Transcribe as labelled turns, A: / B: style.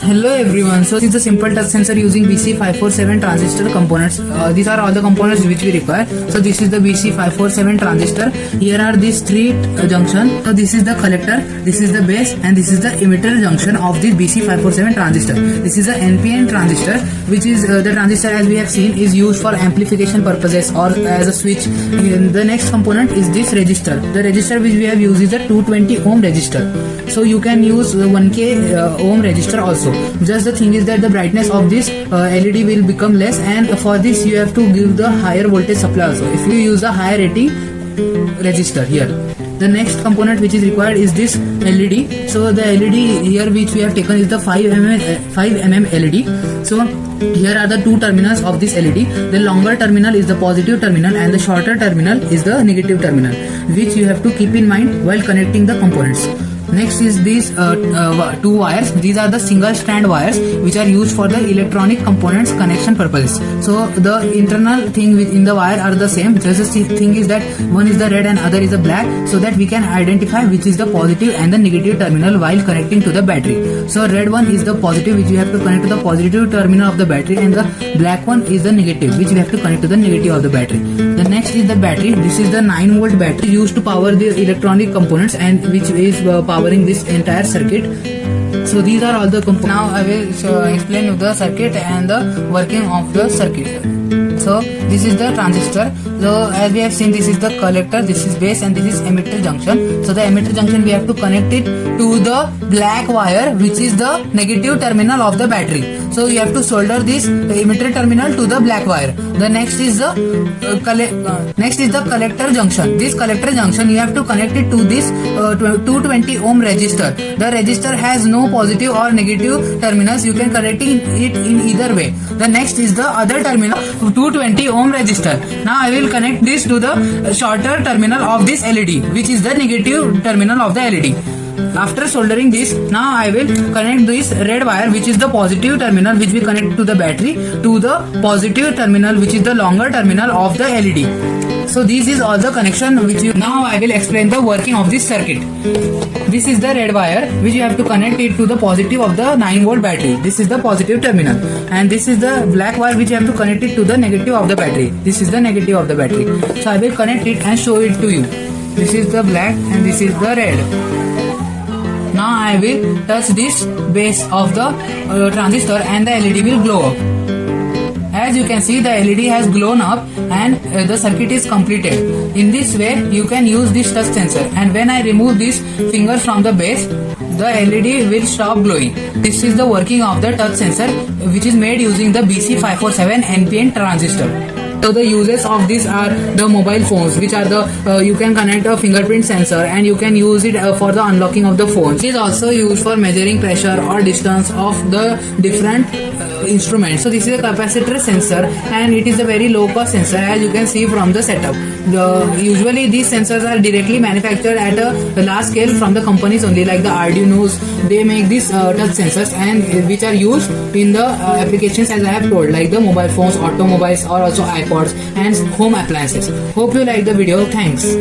A: Hello everyone. So this is a simple touch sensor using BC547 transistor components. These are all the components which we require. So this is the BC547 transistor. Here are these three junctions. So this is the collector, this is the base, and this is the emitter junction of this BC547 transistor. This is a NPN transistor, which is the transistor, as we have seen, is used for amplification purposes or as a switch. The next component is this resistor. The resistor which we have used is a 220 ohm resistor. So you can use 1k ohm resistor also. Just the thing is that the brightness of this LED will become less, and for this you have to give the higher voltage supply also if you use a higher rating resistor here. The next component which is required is this LED. So the LED here which we have taken is the 5mm LED. So here are the two terminals of this LED. The longer terminal is the positive terminal and the shorter terminal is the negative terminal, which you have to keep in mind while connecting the components. Next is these two wires. These are the single strand wires which are used for the electronic components connection purposes. So the internal thing within the wire are the same. Just the thing is that one is the red and other is the black, so that we can identify which is the positive and the negative terminal while connecting to the battery. So red one is the positive, which we have to connect to the positive terminal of the battery, and the black one is the negative, which we have to connect to the negative of the battery. The next is the battery. This is the 9-volt battery used to power the electronic components and which is powering this entire circuit. So these are all the components. Now I will explain the circuit and the working of the circuit. So this is the transistor. So as we have seen, this is the collector, this is base, and this is emitter junction. So the emitter junction we have to connect it to the black wire, which is the negative terminal of the battery. So you have to solder this emitter terminal to the black wire. The next is the collector junction. This collector junction you have to connect it to this 220 ohm resistor. The resistor has no positive or negative terminals. You can connect it in either way. The next is the other terminal, 220 ohm resistor. Now I will connect this to the shorter terminal of this LED, which is the negative terminal of the LED. After soldering this, now I will connect this red wire, which is the positive terminal which we connect to the battery, to the positive terminal, which is the longer terminal of the LED. So this is all the connection which you. Now I will explain the working of this circuit. This is the red wire which you have to connect it to the positive of the 9-volt battery. This is the positive terminal, and this is the black wire which you have to connect it to the negative of the battery. This is the negative of the battery. So I will connect it and show it to you. This is the black and this is the red. Now I will touch this base of the transistor and the LED will glow up. As you can see, the LED has glown up and the circuit is completed. In this way, you can use this touch sensor, and when I remove this finger from the base, the LED will stop glowing. This is the working of the touch sensor, which is made using the BC547 NPN transistor. So the uses of this are the mobile phones, which are the you can connect a fingerprint sensor and you can use it for the unlocking of the phones. It is also used for measuring pressure or distance of the different instruments. So this is a capacitor sensor, and it is a very low cost sensor, as you can see from the setup. Usually these sensors are directly manufactured at a large scale from the companies only, like the Arduinos. They make these touch sensors, and which are used in the applications as I have told, like the mobile phones, automobiles, or also iPods and home appliances. Hope you like the video. Thanks.